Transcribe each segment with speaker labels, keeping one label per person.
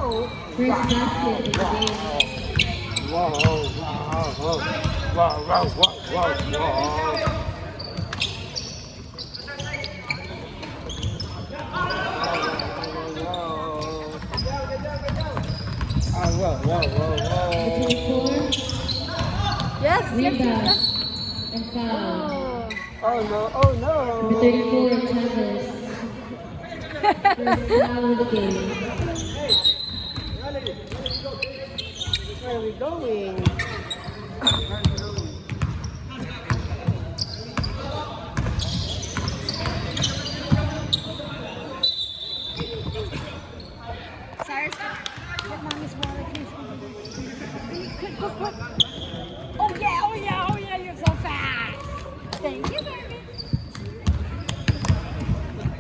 Speaker 1: First basket of the game.
Speaker 2: Whoa, whoa, whoa, whoa, whoa, whoa. Whoa, whoa, whoa,
Speaker 1: Number
Speaker 2: whoa.
Speaker 1: 24,
Speaker 3: Yes,
Speaker 1: rebound
Speaker 3: yes.
Speaker 1: and foul.
Speaker 2: Oh no, oh no.
Speaker 1: Number 34, Chavez. First foul of the game.
Speaker 2: Where are we going?
Speaker 3: Cyrus, get mommy's wallet, please. Quick, quick, quick. Oh yeah, oh yeah, oh yeah, you're so fast. Thank you, baby.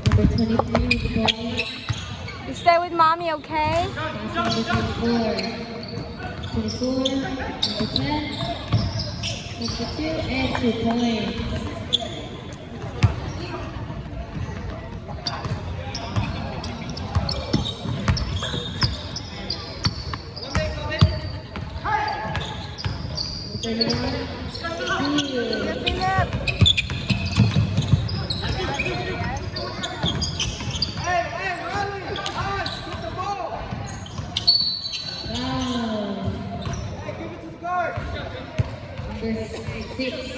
Speaker 1: Number 23 with the ball.
Speaker 3: You stay with mommy, okay?
Speaker 1: Pass to number 24. 24, number 10. Number 2, and 2 points. Number 31, steal.
Speaker 3: Good, Philip.
Speaker 1: Wow. Number 6.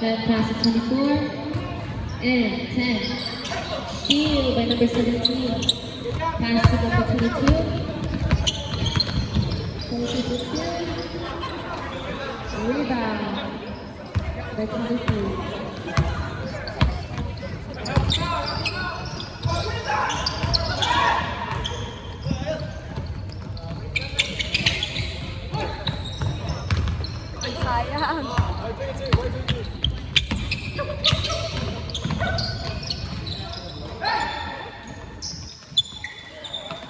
Speaker 1: That pass to 24 and 10. Steal by number 17. Pass to number 22. 22 to steal. Rebound by 23.
Speaker 3: Sayang.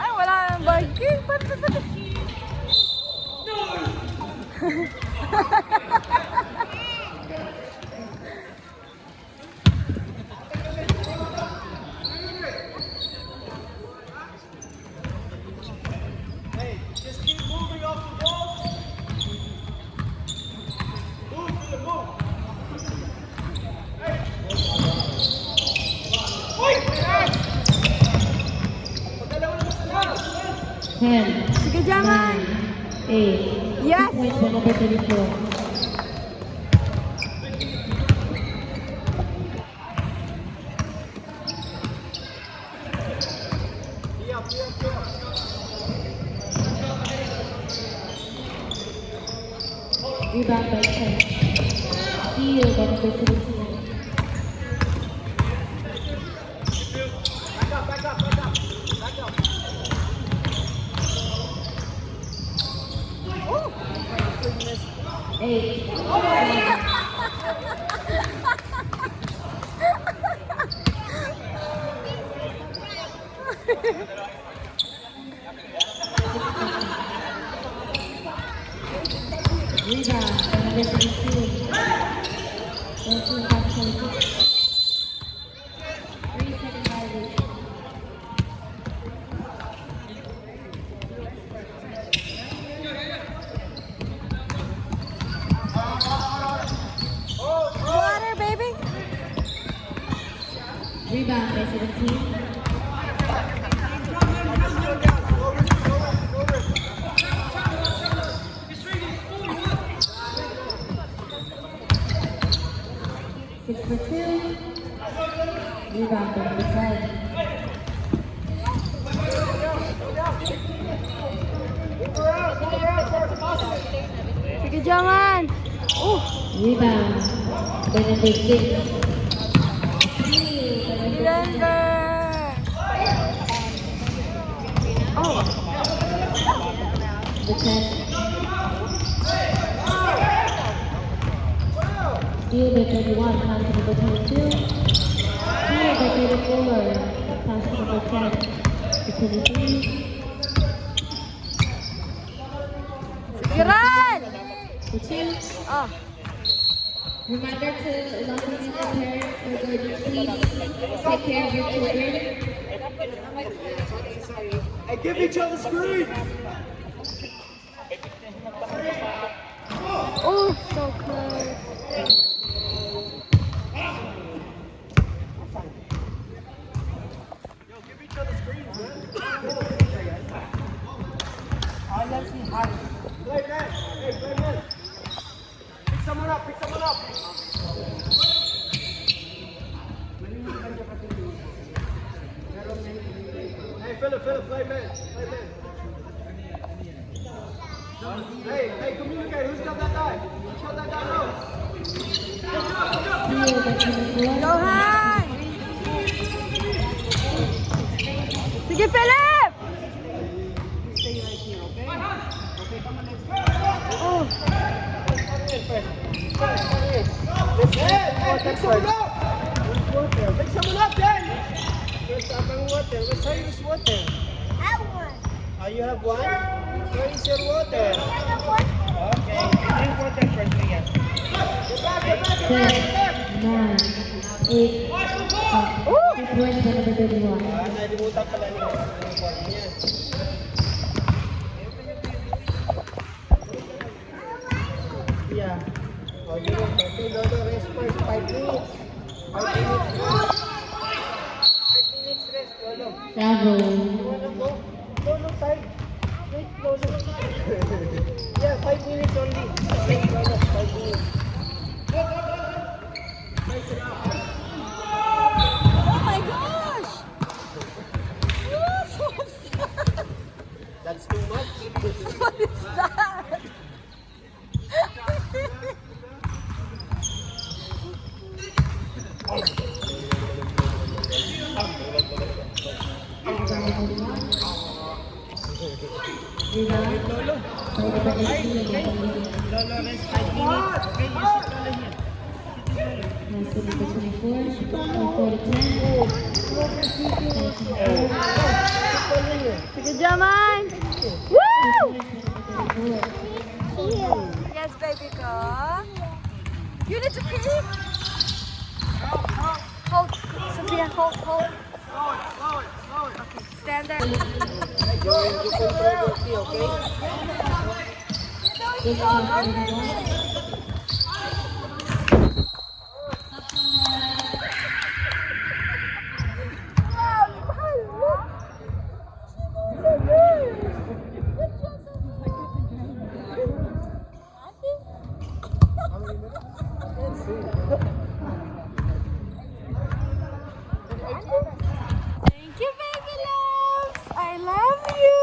Speaker 3: Ay, wala nang bagay. Ba't?
Speaker 2: Hey, just keep moving off the ball. Move for the move.
Speaker 1: 10,
Speaker 3: Sige, Jaman.
Speaker 1: 8.
Speaker 3: Yes.
Speaker 1: 2 points by number 34. Rebound by 10. Steal by number 17.
Speaker 3: Oh, my goodness.
Speaker 1: 8. Rebound by number 17. 14 past 26. 3-second violation.
Speaker 3: Water, baby.
Speaker 1: Rebound by 17. Six for 2. Rebound by number 12.
Speaker 3: Sige, Jaman. Oh,
Speaker 1: Rebound by number 6. Steal by
Speaker 3: sige,
Speaker 1: number 10.
Speaker 3: Denver. Oh,
Speaker 1: The 10. Steal by 21. Pass to number 22. Steal by 34. Pass to number 10. To 23. 22.
Speaker 3: Oh.
Speaker 1: Reminder to loving and parents or guardians, please take care of your children.
Speaker 2: Hey, give each other screen.
Speaker 3: Oh, so close.
Speaker 2: Yo, give each other screens, man. Play man. Hey, play man. Pick someone up. Pick someone up. Hey, Philip, play man. Play man. Hey, communicate. Who's got that guy? Who's got that guy now?
Speaker 1: Steal by 24.
Speaker 3: Johan! Sige, Philip! Oh.
Speaker 2: Hey, pick someone up. Pick someone up, Dan. There's some water. Let's try this water. Oh, you have one? Where is your water? Okay, drink water first, Mia. Get back, get back, get back, get back.
Speaker 1: 9, 8, 2 points by number 31.
Speaker 2: Nalimutan pala niya yung uniform niya. Yeah. Oh, you know, okay, Lolo, rest first. 5 minutes. 5 minutes. 5 minutes rest, Lolo.
Speaker 1: Bravo.
Speaker 2: You wanna go? Lolo, time. Wait, Lolo. Yeah, 5 minutes only. Wait, Lolo, 5 minutes.
Speaker 3: Oh my gosh!
Speaker 2: That's too much.
Speaker 3: What is that?
Speaker 1: Rebound.
Speaker 2: Lolo.
Speaker 1: By number 18.
Speaker 2: Lolo, rest 5 minutes. Okay, you sit Lolo here.
Speaker 1: Pass to number 24. 24 to 10.
Speaker 3: Sige, Jaman! Woo!
Speaker 1: 24.
Speaker 3: Yes, baby girl. You need to pee? Hold. Sophia, hold.
Speaker 2: Slow it.
Speaker 3: Okay, stand there.
Speaker 2: You control your pee, okay?
Speaker 1: Good pass to number 1.
Speaker 3: Thank you, baby loves. I love you.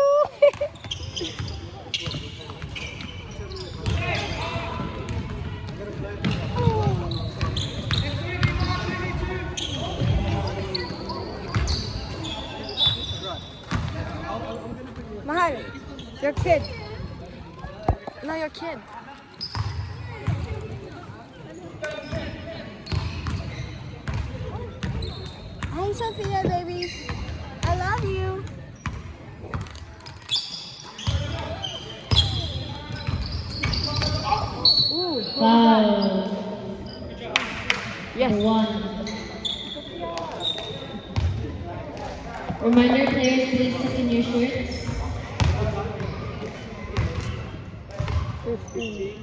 Speaker 3: Mahal, your kid. No, your kid. Hi, Sophia, baby. I love you. Ooh.
Speaker 1: Foul.
Speaker 3: Yes.
Speaker 1: Number 1. Reminder players, please tuck in your shirts.
Speaker 3: 15.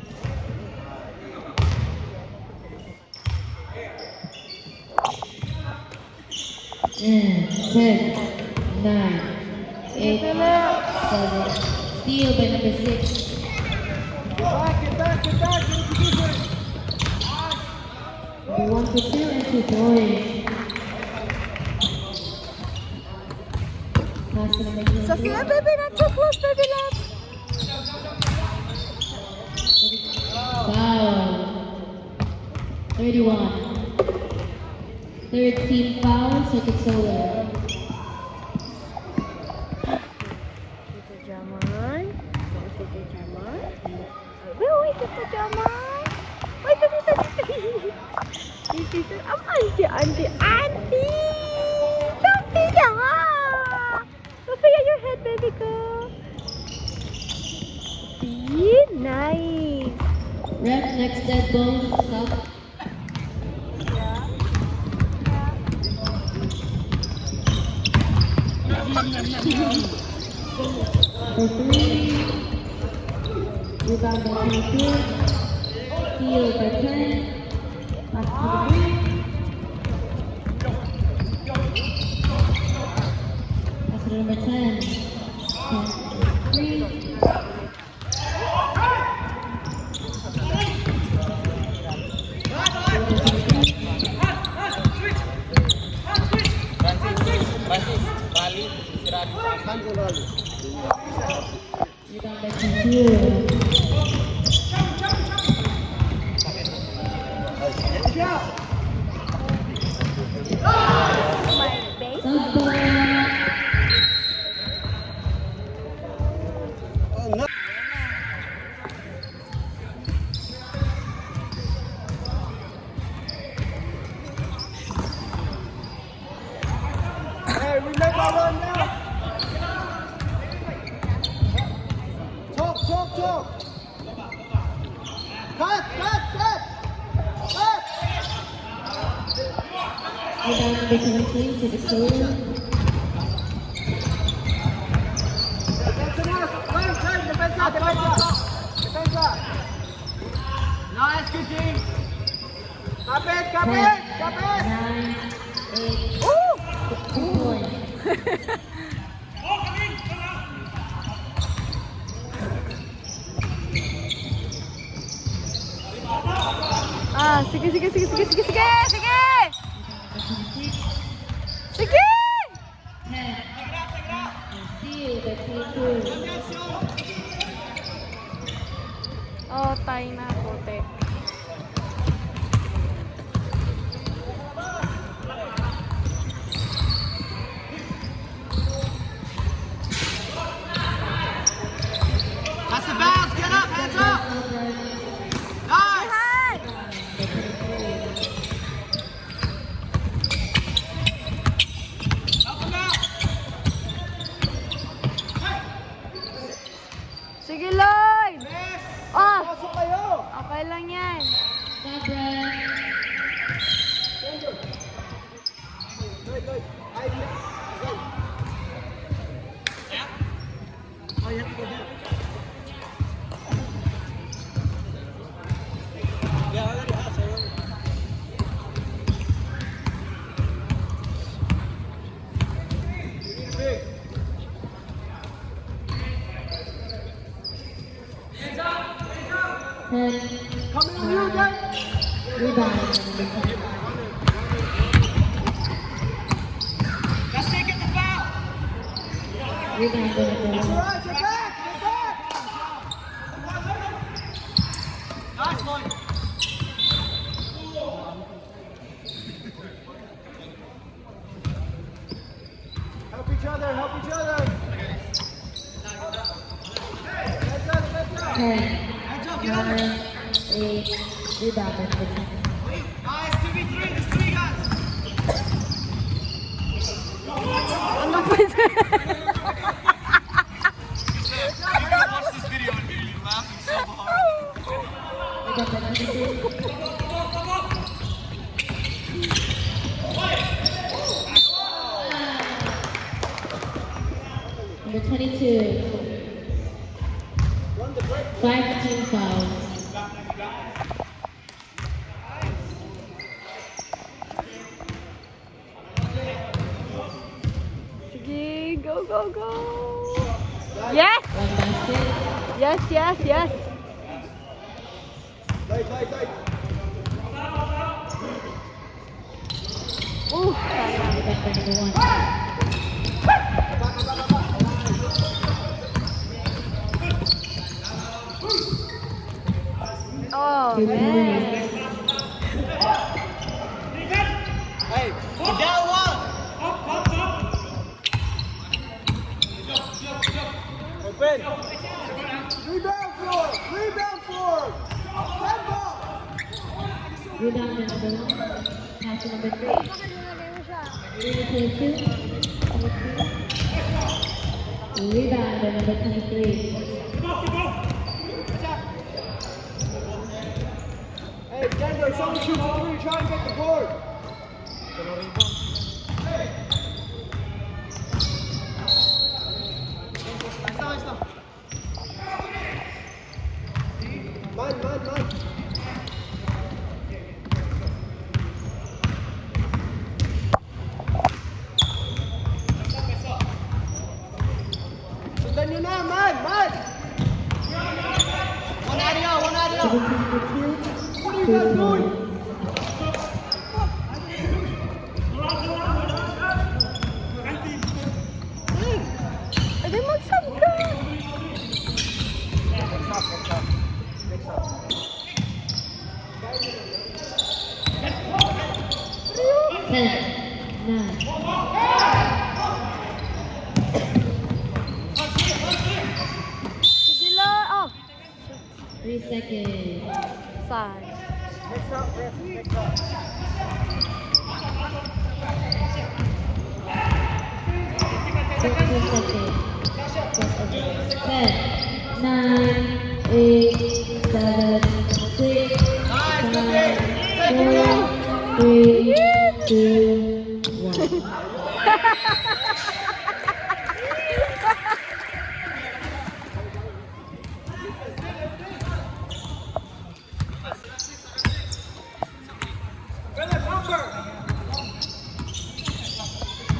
Speaker 1: And 10, 9, 8, 7. Steal by number 6.
Speaker 2: Get back. Get in position.
Speaker 1: Number 1 for 2 and 2 points. Pass to number 2.
Speaker 3: Sophia, baby, not too close, baby love.
Speaker 1: Foul. 31. Third team foul, second solo.
Speaker 3: Tito Jaman. Tito Jaman. Wait, Tito Jaman. Wait, Tito. Auntie. Sophia. Sophia, your head, baby girl. See? Nice.
Speaker 1: Next dead bone, stop. For 3. Rebound by 22. Steal by 10. Pass to the 3. Pass to number 10. 3. Rebound by 22.
Speaker 3: My base.
Speaker 1: Sub-ball.
Speaker 2: Oh, no. Hey, we make our run now. Talk. Cut.
Speaker 1: Rebound number 17 to the Soul.
Speaker 2: Nice, good team. Kapit.
Speaker 1: 9, 8,
Speaker 3: Ooh!
Speaker 1: 2 points.
Speaker 3: Ah, sige. Sige!
Speaker 1: Number 26. 10. Steal by 22.
Speaker 3: Oh, tayo na, putek.
Speaker 2: That's the bounce. Get up, hands up. Nice.
Speaker 3: Hi!
Speaker 2: Help him out.
Speaker 3: Sige, Lloyd!
Speaker 2: Miss.
Speaker 3: Ah!
Speaker 2: Pasok kayo.
Speaker 3: Okay lang yan.
Speaker 1: Sabra.
Speaker 2: Lloyd. Ay, Lloyd. Oh, you have to go down. Yeah, I already have, so big.
Speaker 1: 10.
Speaker 2: Coming on you, guys.
Speaker 1: Rebound number 10.
Speaker 2: That's taking the foul.
Speaker 1: Rebound by number 1.
Speaker 2: Right, you're back. Nice, Lloyd. Help each other. Heads up.
Speaker 1: 10.
Speaker 2: Hands up, get up.
Speaker 1: 9, 8. Rebound by number 10.
Speaker 2: Nice, 2v3, there's 3 guys.
Speaker 3: Ano pa ito?
Speaker 2: You're gonna watch this video and hear you laughing so hard.
Speaker 1: Rebound by number 2. Number 22. 5 team fouls.
Speaker 3: Sige, go! Yes!
Speaker 1: 1 basket.
Speaker 3: Yes!
Speaker 2: Lloyd.
Speaker 3: Ooh, sayang.
Speaker 1: Rebound by number 1.
Speaker 3: Oh,
Speaker 1: Good
Speaker 3: man.
Speaker 1: move.
Speaker 2: Hey, you're down one. Open. Rebound floor. Red ball.
Speaker 1: Rebound by number 1. Pass to number 3. 22. Number 2. Rebound by number 23.
Speaker 2: someone shoots a three, try and get the board. Man. Sundan nyo na, man. One area. What are you guys doing?
Speaker 3: Ay, magsab ka!
Speaker 2: Next up.
Speaker 1: 10, 9,
Speaker 3: Sige lang. Oh,
Speaker 1: 3 seconds.
Speaker 3: saan?
Speaker 2: Next up, ref. Next up.
Speaker 1: 2 seconds. 10, 9, 8, 7, 6, 5, 4, 3, 2, 1.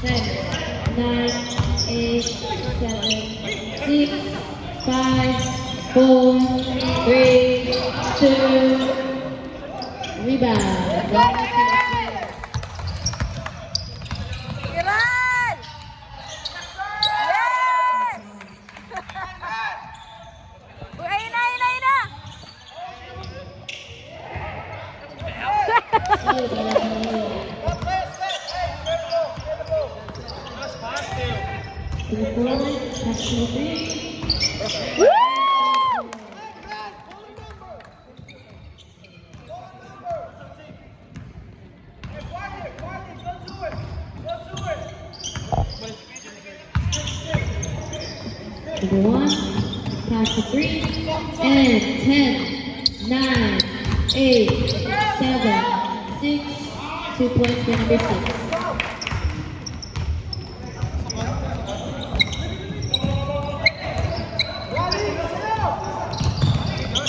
Speaker 1: Ten, 9, 8, 7, 6, 5, 4, 3, 2, rebound.
Speaker 3: Kiran! Yes! Uy, ayun na! Woo!
Speaker 1: Number 1, pass to 3, and 10, 9, 8, 7, 6, 2 points for number 6.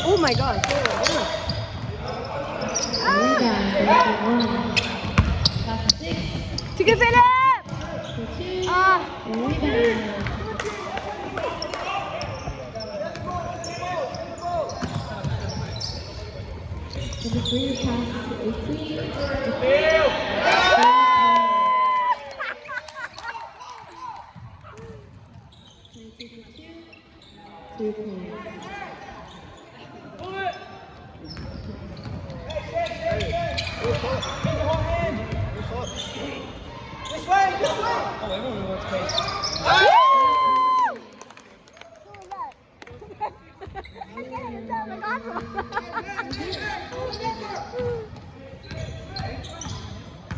Speaker 3: Oh my God.
Speaker 1: Rebound for number 1. Pass to 6,
Speaker 3: Sige, Philip!
Speaker 1: for 2,
Speaker 3: Ah!
Speaker 1: rebound. Number 3, pass to 18. Three points.
Speaker 2: This way. Oh, everyone wants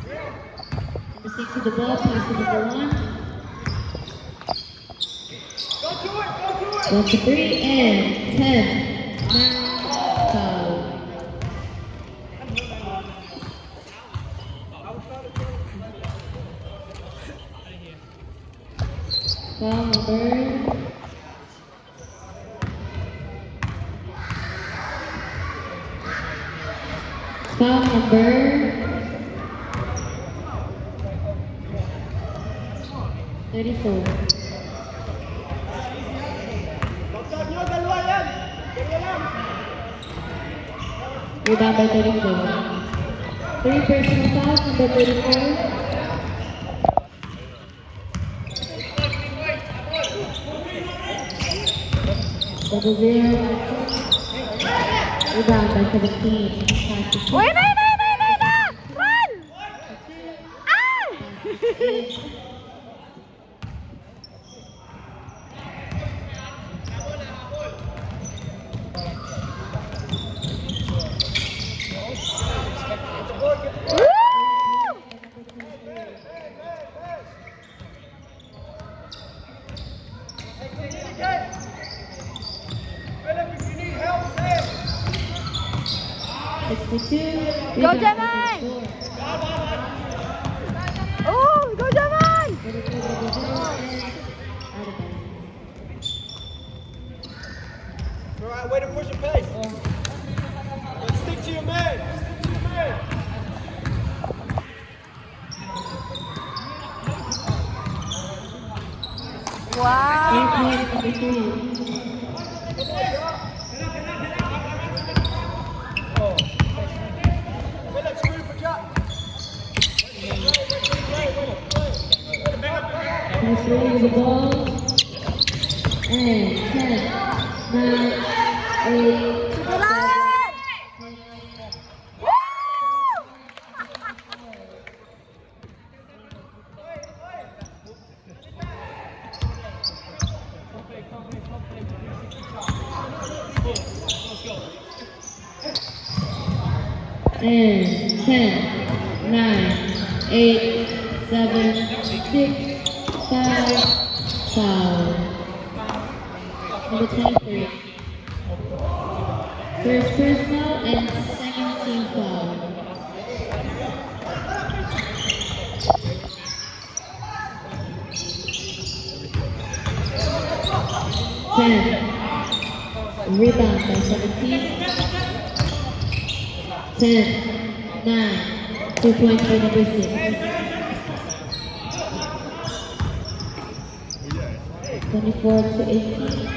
Speaker 1: Number 6 to the ball, pass to number 1. Go to 3 and 10. 9, foul. Foul number 34.
Speaker 2: Bagsak nyo, dalawa yan.
Speaker 1: Rebound by 34. 3 personal fouls, number 34. Double zero. Rebound by 17. Pass to 6.
Speaker 3: Uy, na! Run! Ah!
Speaker 1: 62.
Speaker 3: Go,
Speaker 1: Rebound,
Speaker 3: Jamal!
Speaker 1: 34.
Speaker 3: Oh, go Jamal!
Speaker 1: 34 double zero, and out of bounds.
Speaker 2: All right, way to push the pace. Let's stick to your man. Stick to your man.
Speaker 3: Wow!
Speaker 1: Three-point number 3.
Speaker 2: Phillips, ready for Jack.
Speaker 1: Pass away the ball. And 10, 9, 8,
Speaker 3: Jalan! Woo!
Speaker 1: 10, 9, 8, 7, 6, 5, foul. Number 23. First personal and second team foul. Rebound by 17. 10, 9, 2 points for number 6. Twenty-four to 18.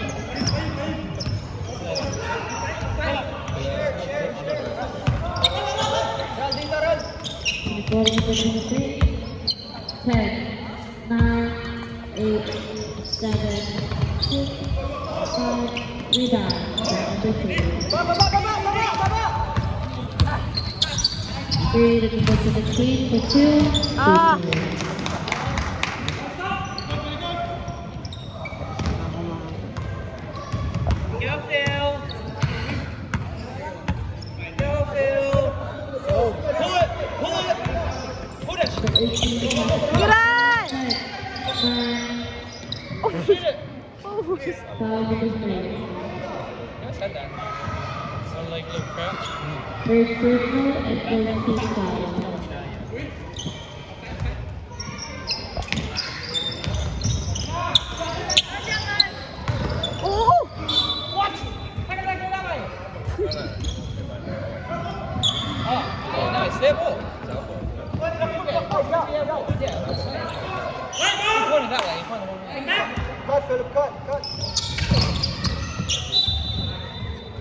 Speaker 2: Ral, dito, Ral.
Speaker 1: 24 to 23. 10, 9, 8, 7, 6, 5. Rebound by number 3.
Speaker 2: Baba, baba, baba, baba.
Speaker 1: 3 looking for 17 for 2.
Speaker 3: Ah.
Speaker 2: Go, Phil. Go, Phil. Oh, pull it, pull it. Pull it.
Speaker 1: For 18
Speaker 3: Jalan!
Speaker 1: 10, 9,
Speaker 3: Oh,
Speaker 2: Shoot it.
Speaker 3: oh.
Speaker 1: foul number 3.
Speaker 4: I said that. Sound like Luke Crouch.
Speaker 1: First personal and third team foul.
Speaker 3: Oh!
Speaker 4: Oh, nice. Stay ball. Yeah, that's fine. You pointed that way. You pointed one way.
Speaker 2: Cut, Philip, cut, cut.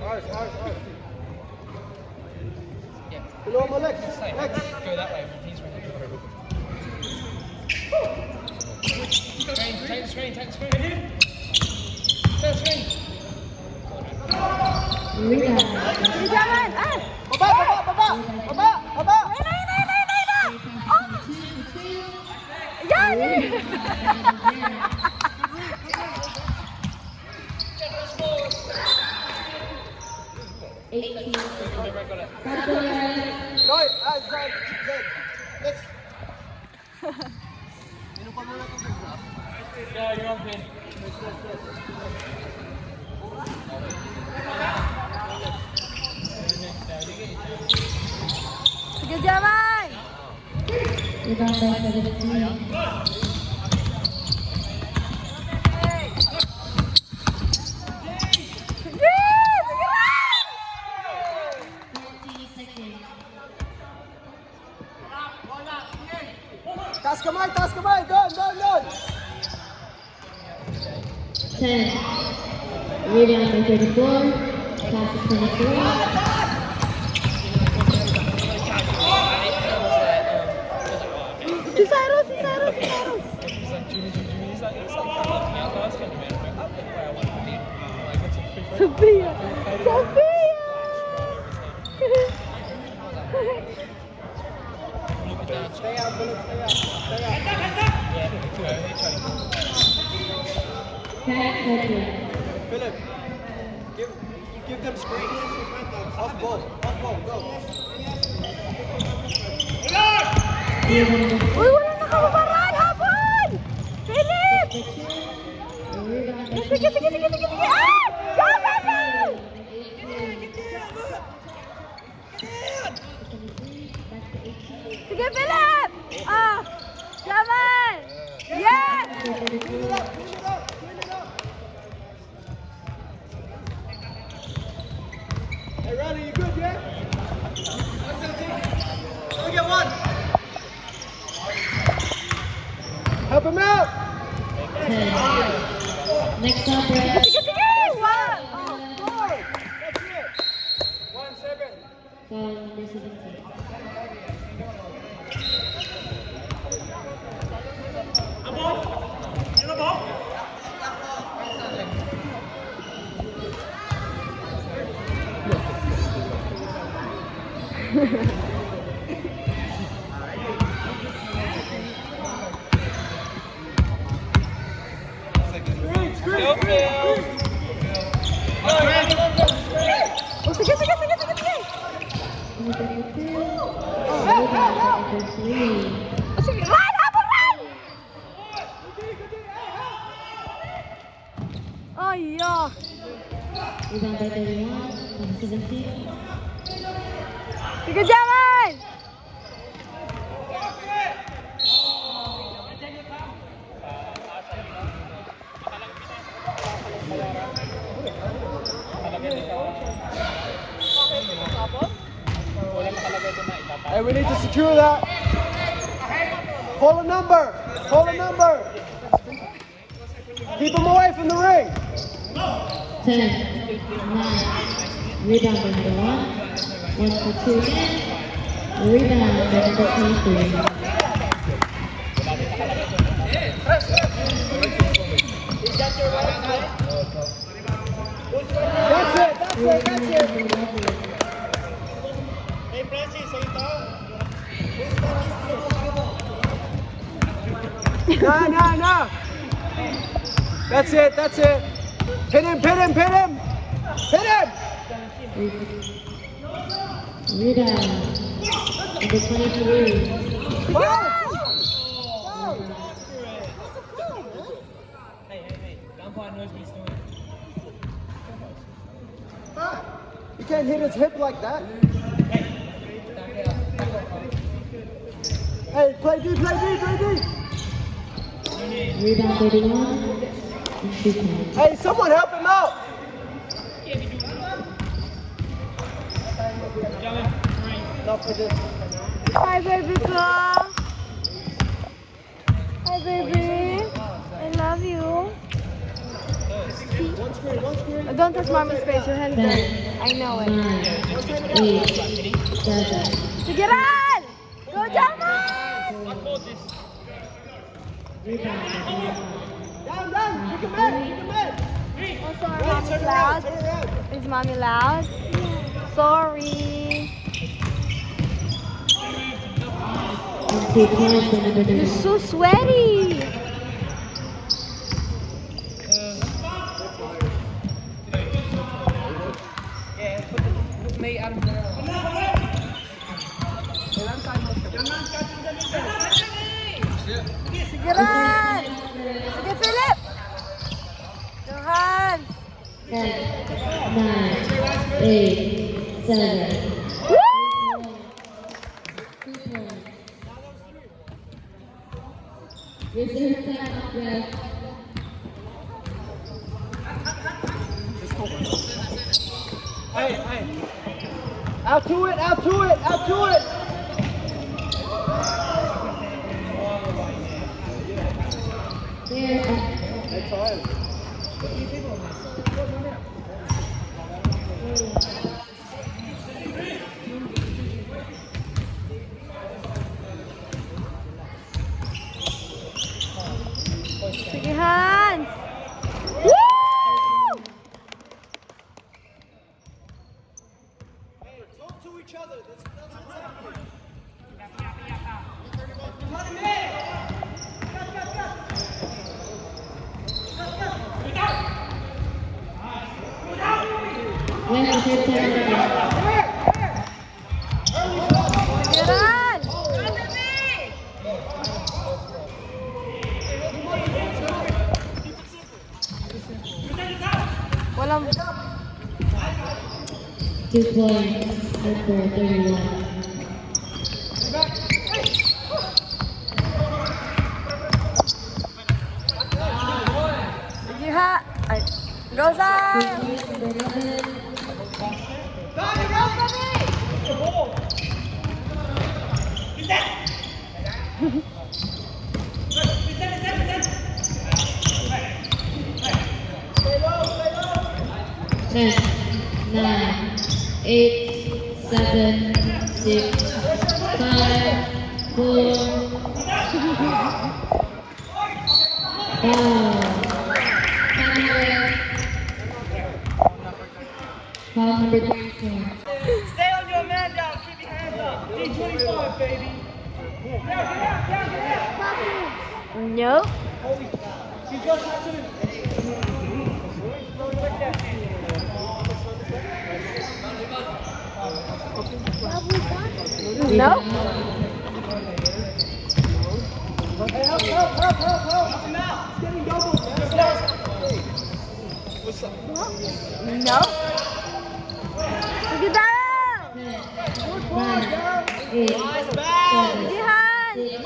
Speaker 2: Ours, ours, ours.
Speaker 4: Yeah.
Speaker 2: Below my legs.
Speaker 4: Same.
Speaker 2: Legs.
Speaker 4: Go that way when he's running. Screen, take the screen, take the screen. Take the screen.
Speaker 1: Rebound.
Speaker 3: Sige, Jalan! Ah!
Speaker 2: Baba, baba, baba. Baba, baba.
Speaker 3: Nay! Oh! Yan!
Speaker 2: Roy, Zed, Zed. Next. Minum pa muna itong bigla.
Speaker 4: Yeah, you're on pin.
Speaker 3: Sige, Jalan!
Speaker 1: Rebound by 17.
Speaker 3: Sige! Sige lang!
Speaker 1: 14 seconds.
Speaker 2: Taas kamay, taas kamay. Doon, doon, doon.
Speaker 1: 10. Rebound by 34. Pass is 24.
Speaker 3: Si Cyrus! Si Cyrus! Si Cyrus!
Speaker 4: He's like, Jimmy, Jimmy. He's like, it's like that left me out last game, man. I'm the player I want to be. Like, it's a free throw.
Speaker 3: Sophia! Sophia!
Speaker 4: Look at that.
Speaker 2: Stay out, Philip, stay out. Stay out.
Speaker 4: Yeah, go. They try to.
Speaker 1: 10 seconds.
Speaker 2: Philip, give them screen. Off ball, go.
Speaker 1: Rebound
Speaker 3: Uy, wala nakababaran! Habol! Philip!
Speaker 1: by 2. Rebound by
Speaker 3: Sige, sige, sige, sige, sige! Ah! Jalan! Sige, Philip! Ah! Come on! Yes!
Speaker 2: Clean it up, clean it up, clean it up. Hey, Riley, you good, yeah? Let me get one. Help him out.
Speaker 1: 10. Next up, Red.
Speaker 3: Sige, sige! Wow!
Speaker 2: Forward. That's it. 1-7.
Speaker 1: Foul number 17.
Speaker 2: Screen, screen,
Speaker 4: Go,
Speaker 2: screen,
Speaker 4: Phil.
Speaker 2: screen.
Speaker 3: Oh, sige, sige, sige, sige, sige!
Speaker 1: Number 32.
Speaker 3: Oh,
Speaker 1: Number 3.
Speaker 3: oh, sige! Run! Habol, run! Oh, yeah.
Speaker 1: Rebound by 31. Number 17.
Speaker 3: Sige, Jaman!
Speaker 2: Hey, we need to secure that. Call a number. Call a number. Keep him away from the ring.
Speaker 1: 10. 9. Rebound by number 1. 1 for 2 again. Rebound by number 23.
Speaker 2: That's it. That's it. That's it. No, no, no. That's it. That's it. Hit him. Hit him. Hit him. Hit him.
Speaker 1: Rebound. Number 23.
Speaker 2: You can't hit his hip like that. Hey, play D, play D, play D.
Speaker 1: Rebound 31. And 2 points.
Speaker 2: Hey, someone help him out. Enough for this.
Speaker 3: Hi, baby girl. Hi, baby. I love you.
Speaker 2: One screen, one screen.
Speaker 3: Don't touch mommy's face. Your hand's dirty.
Speaker 1: 10.
Speaker 3: I know it.
Speaker 1: 9. 8. 7.
Speaker 3: Sige, run! Go, Jaman!
Speaker 1: Rebound by 31.
Speaker 2: Down, down. Kick him in. Kick him in.
Speaker 3: Oh, sorry,
Speaker 2: Right,
Speaker 3: mommy's
Speaker 2: turn around,
Speaker 3: loud.
Speaker 2: turn around.
Speaker 3: Is mommy loud? Sorry.
Speaker 1: And 2 points by number
Speaker 3: You're
Speaker 1: 31.
Speaker 3: so sweaty.
Speaker 4: May Adam there.
Speaker 3: Sige, run! Sige, Philip! Your hands!
Speaker 1: 10. 9. 8. 7.
Speaker 3: Woo!
Speaker 1: 2 points. Reserve time, Red.
Speaker 2: Hey, hey. Out to it, out to it, out to it.
Speaker 1: There.
Speaker 2: That's all.
Speaker 3: Sige, Hans! Woo!
Speaker 2: Talk to each other. That's what's happening.
Speaker 1: Win the third time.
Speaker 3: Sige, run! Walang...
Speaker 1: 2 points. Number 31.
Speaker 3: Go, Sar!
Speaker 1: Number 11. Ten, 9, 8, 7, 6, 5, 4. Foul number 34.
Speaker 2: Stay on your man down. Keep your hands up. D25, baby.
Speaker 3: Nope.
Speaker 2: He's going to touch him.
Speaker 3: Nope.
Speaker 2: Hey, help. Help him out. He's getting doubled, man. What's up?
Speaker 3: Nope. Sige daw!
Speaker 1: 9, 8, 7,
Speaker 3: Gihan!
Speaker 1: 6,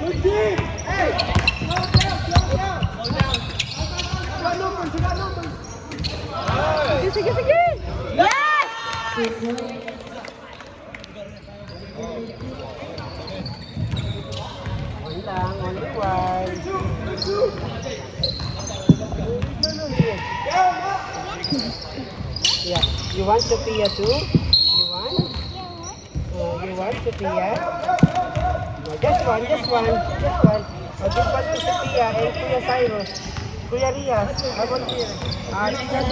Speaker 2: Good team. Hey, slow down. You got numbers.
Speaker 3: Sige! Yes!
Speaker 1: 2 points.
Speaker 2: Only one. Yeah. You want Sophia too? You want? You want Sophia? No, just one. I'll give one to Sophia and Kuya Cyrus. Kuya Rias, I want here. I'm here.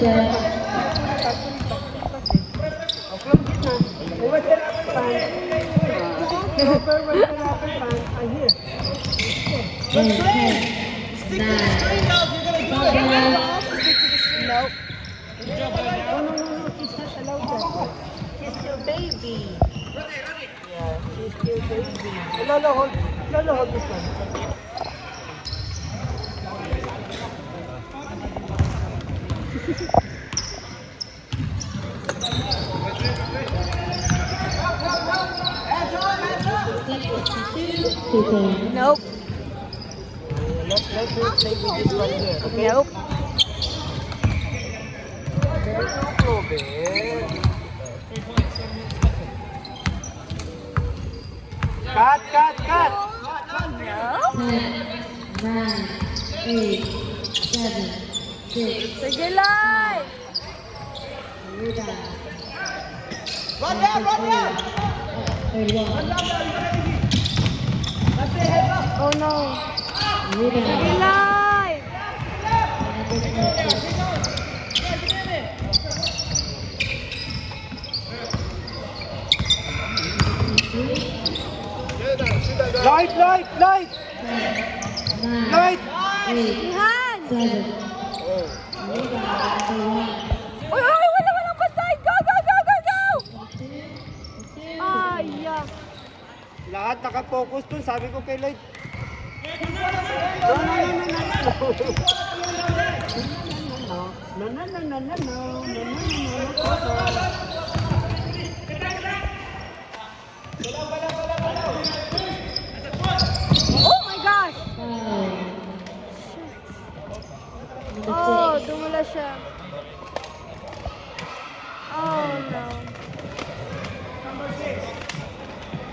Speaker 1: 10, 9,
Speaker 3: Nope.
Speaker 2: No, she's not allowed that. She's still baby. Yeah, she's still baby. Lolo, hold this one.
Speaker 1: Two points.
Speaker 3: Nope.
Speaker 2: Let's play with this one here, okay?
Speaker 3: Nope.
Speaker 2: There's no problem. Cut!
Speaker 3: Nope.
Speaker 1: 10, 9, 8, 7, 6,
Speaker 3: Sige, Lai!
Speaker 1: rebound.
Speaker 2: Run down!
Speaker 1: 31,
Speaker 3: Oh no. Sige,
Speaker 1: rebound.
Speaker 3: Lai!
Speaker 1: Number 26.
Speaker 2: Light!
Speaker 1: 9,
Speaker 2: Light!
Speaker 1: 8,
Speaker 3: Gihan!
Speaker 1: 7. Rebound number 1.
Speaker 3: Uy! Walang bantay! Go! Ay, yeah.
Speaker 2: Lahat nakapokus dun, sabi ko kay Light.
Speaker 3: Oh my gosh!
Speaker 1: Foul. Number
Speaker 3: Oh,
Speaker 1: 6.
Speaker 3: dumula siya. Oh no.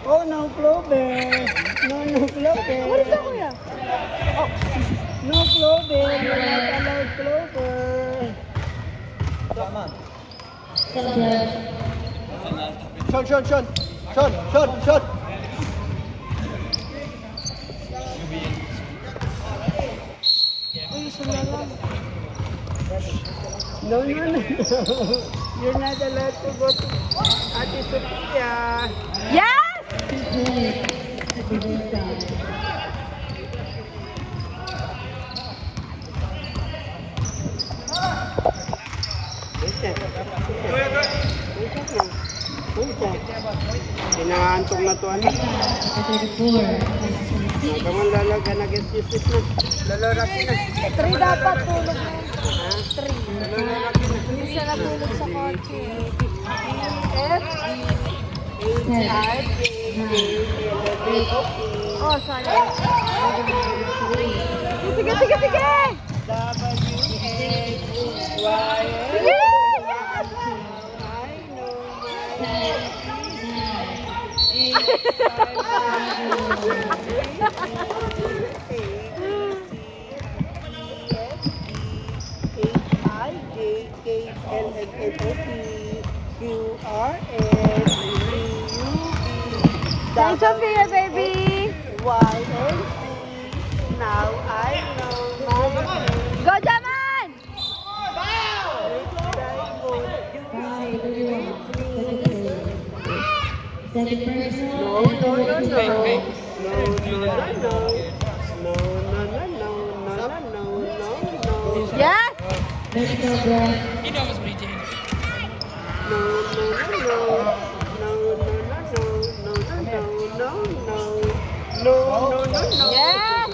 Speaker 2: Oh, no Clover. No Clover.
Speaker 3: What is that, kuya?
Speaker 2: No Clover. You're not allowed Clover. Shot.
Speaker 3: Uy, sumala.
Speaker 2: No. You're not allowed to go to Ate Sophia.
Speaker 3: Yes!
Speaker 1: 2 points. Reverse foul.
Speaker 2: Inaantok na to, ano?
Speaker 1: Number 34.
Speaker 2: Kaman lalaga na get na. Lalarakin na.
Speaker 3: 3 dapat tulog na. Hindi siya natulog sa kotse. Oh, sorry. Sige, sige, sige! Sige! Hi, Sophia, baby!
Speaker 2: Now I know.
Speaker 3: Go, Jaman!
Speaker 1: Second person.
Speaker 2: No, no, no, no. No, no.
Speaker 3: Yes!
Speaker 1: Next up, Brad.
Speaker 4: He knows what he did.
Speaker 3: Yes!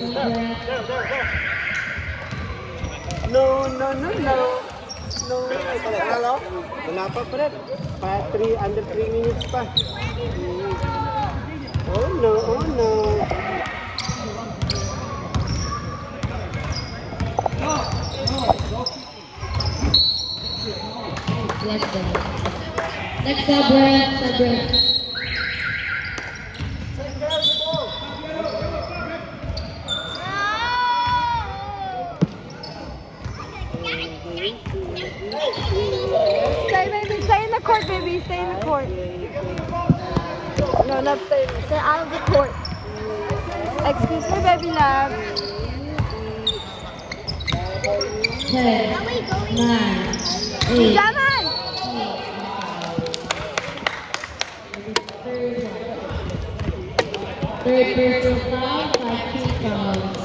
Speaker 2: Hello? Wala pa, Fred. Under 3 minutes pa. Oh no, oh no.
Speaker 1: Next up. Next up, Brad.
Speaker 3: Stay, baby. Stay in the court, baby. Stay in the court. No, not stay. Stay out of the court. Excuse me, baby love.
Speaker 1: 10, 9, 8.
Speaker 3: Jaman!
Speaker 1: Third person foul, 5 team fouls.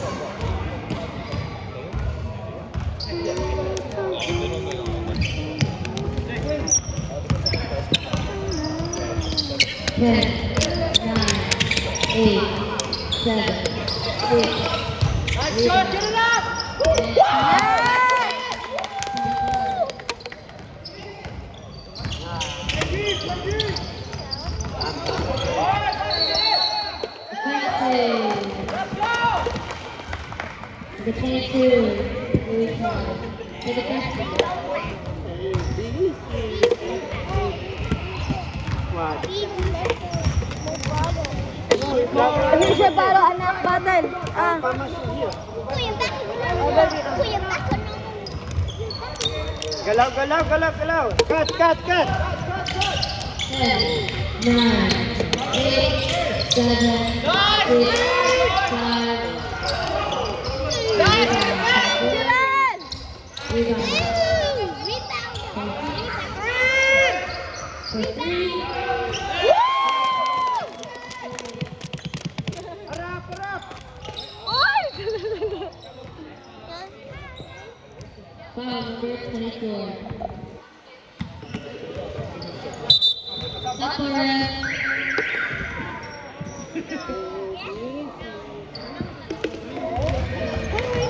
Speaker 1: Ten, 9, 8, 7, 6. The 22, Louis Charles. For the basketball.
Speaker 3: Here's your bottle, anak. Bottle. Ah.
Speaker 2: Galaw. Cut.
Speaker 1: 10, 9, 8, 7, 6, 5.
Speaker 3: Jaman!
Speaker 1: Rebound. For 3. Foul number 24. Second ref.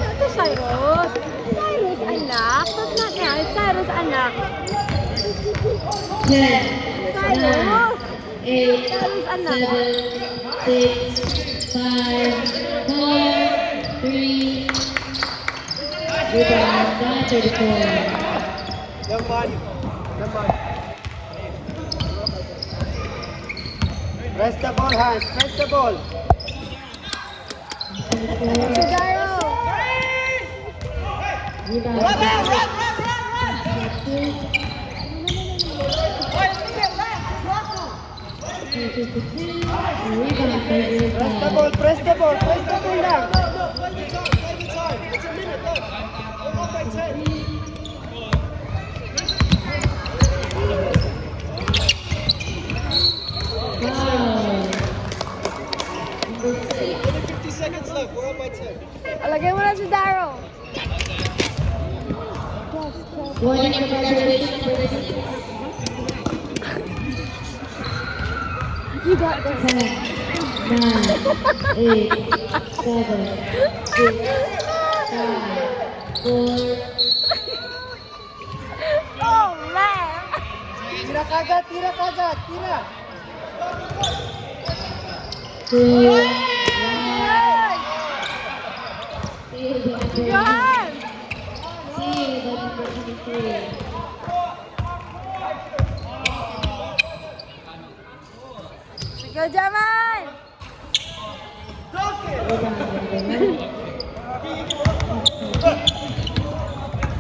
Speaker 3: Ito, Cyrus. Cyrus, anak. That's not nice. Cyrus, anak.
Speaker 1: 10, 9,
Speaker 3: Cyrus.
Speaker 1: 8,
Speaker 3: Cyrus, anak.
Speaker 1: 7, 6, 5, 4, 3. Rebound, down 34.
Speaker 2: Lamban. Press the ball, Hans. Press the ball.
Speaker 3: Cesaro.
Speaker 1: Rebound.
Speaker 2: Press the ball lang.
Speaker 3: Alagay mo na si Darrow.
Speaker 1: Warning, congratulations.
Speaker 3: You got this.
Speaker 1: 10, 9, 8, 7, 6, 5, 4,
Speaker 2: Tira kagad, tira kagad, tira.
Speaker 1: 2, 1. Steal by number 1.
Speaker 3: Yan!
Speaker 1: Steal by number 23.
Speaker 3: Go, Jamal!
Speaker 1: Rebound number 1.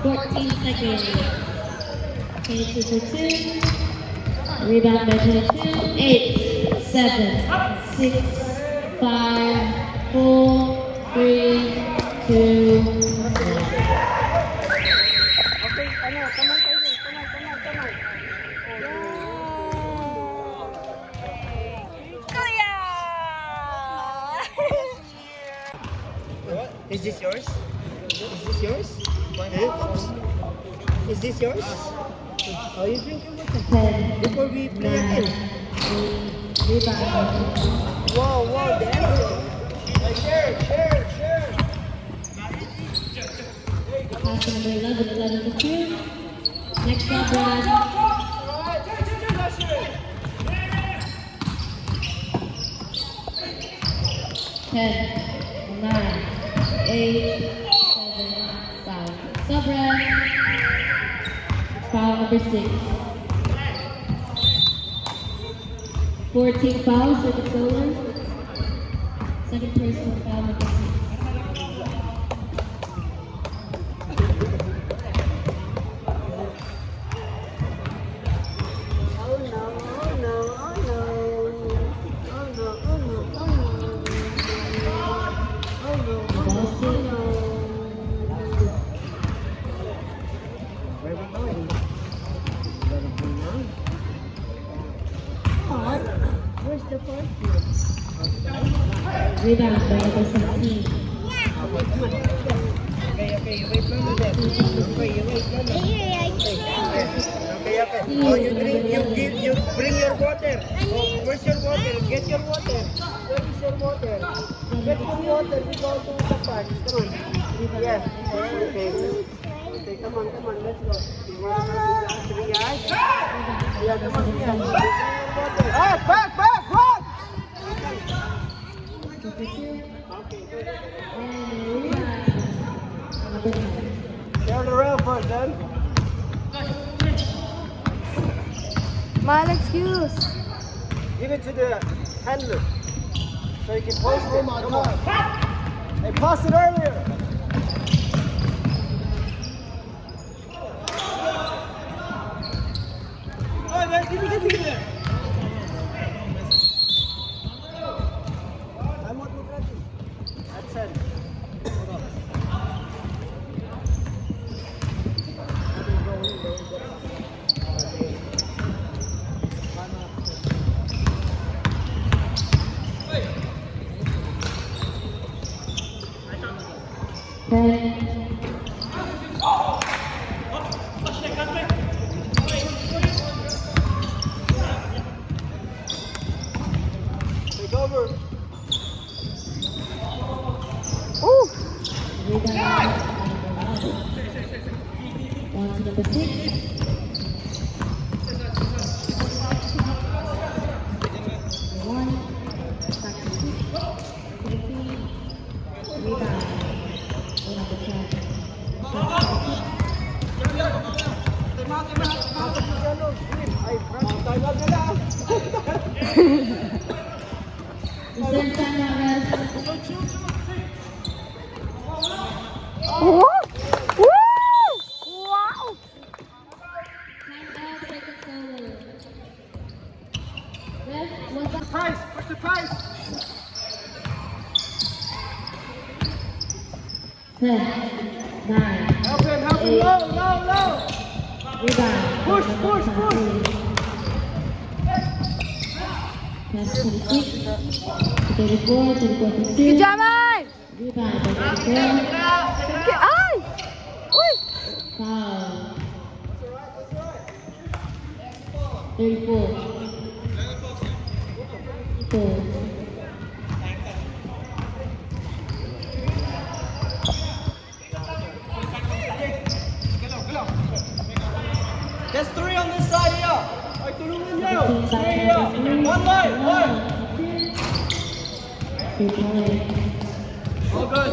Speaker 1: 14 seconds. 22 for 2. Rebound by 22. 8, 7, 6, 5, 4, 3, 2, 1.
Speaker 2: Okay, ano, tamay kayo. Tamay.
Speaker 3: Kuya!
Speaker 2: What? Is this yours? Is this yours? Oops. Is this yours? Oh, you drink your water.
Speaker 1: 10,
Speaker 2: Before we play
Speaker 1: 9,
Speaker 2: again.
Speaker 1: 8, rebound.
Speaker 2: Wow, dancing. Share.
Speaker 1: Pass number 11, 11 for 2. Next up, Brad. 10, 9, 8, 7, 5. Stop, Brad. Foul number 6. 14 fouls for the Solar. Second personal foul number 6.
Speaker 2: Where's the party?
Speaker 1: Rebound by number 17.
Speaker 2: Okay, you wait lang ulit. Okay. Oh, you bring your water. Oh, where's your water? Get your water. Where is your water? Get your water. We go to the park. Come on. Yes. Okay, come on. Let's go. You want to go to the yard? Yeah, come on. Yeah. Bring your water. Ah, back, run!
Speaker 1: Number 2.
Speaker 2: Okay, good.
Speaker 1: And rebound. Number 9.
Speaker 2: Turn around first, then.
Speaker 3: Mal excuse.
Speaker 2: Give it to the handler so you can post it. Come on. Hey, pass it earlier. Oh, man, give me there. I'm not practice. That's it. Take over.
Speaker 3: Ooh!
Speaker 1: Rebound. On to number 6. One. Back to 6. 13. Rebound. On number 10.
Speaker 2: Ay, tayo na nila.
Speaker 1: Reserve time now, guys.
Speaker 3: Woo! Woo! Wow!
Speaker 1: Time out, second solo. Ref, what's up?
Speaker 2: Price, what's the price?
Speaker 1: 10, 9,
Speaker 2: Help him, low.
Speaker 1: rebound.
Speaker 2: Push.
Speaker 1: Pass 26, 34, 34 for 2.
Speaker 3: Good job, man!
Speaker 1: Rebound by 34.
Speaker 3: Okay, ay! Uy!
Speaker 1: Foul. 34. 4.
Speaker 2: There's 3 on this side here.
Speaker 1: 16 by number 3.
Speaker 2: One line, one.
Speaker 1: 2 points.
Speaker 2: All good.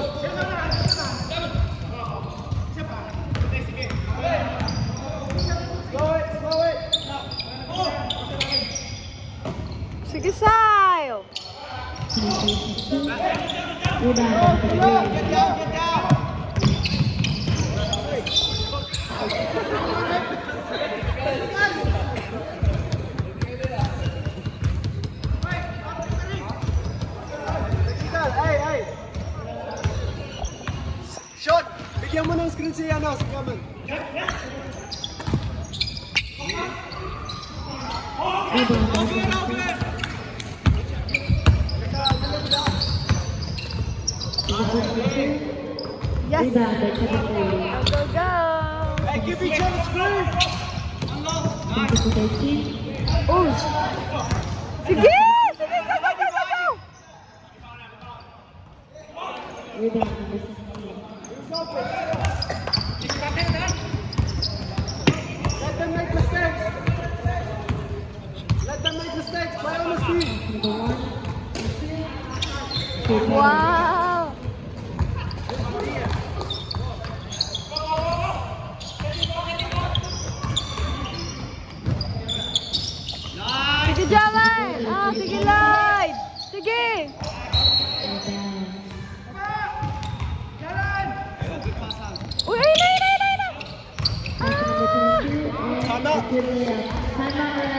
Speaker 2: Slow it.
Speaker 3: Sige, Sayo.
Speaker 1: 23-16. Rebound by
Speaker 2: Get
Speaker 1: number 3.
Speaker 2: down, get down. Hey. Shot! Bigyan mo ng screen si si Gaman.
Speaker 1: Rebound by number 3.
Speaker 3: Yes.
Speaker 1: Rebound by number 3.
Speaker 3: Go, go.
Speaker 2: Hey, give each other screen!
Speaker 1: 22-13.
Speaker 3: Oh. Sige! Sige, go, go, go, go, go!
Speaker 1: Rebound number 16.
Speaker 2: Let them make mistakes. Play on the speed.
Speaker 1: Number 1. 2 points.
Speaker 3: Wow! Sige, Jaman! Ah, sige, Lloyd! Sige! Uy, ayun na! Ah!
Speaker 1: Time out.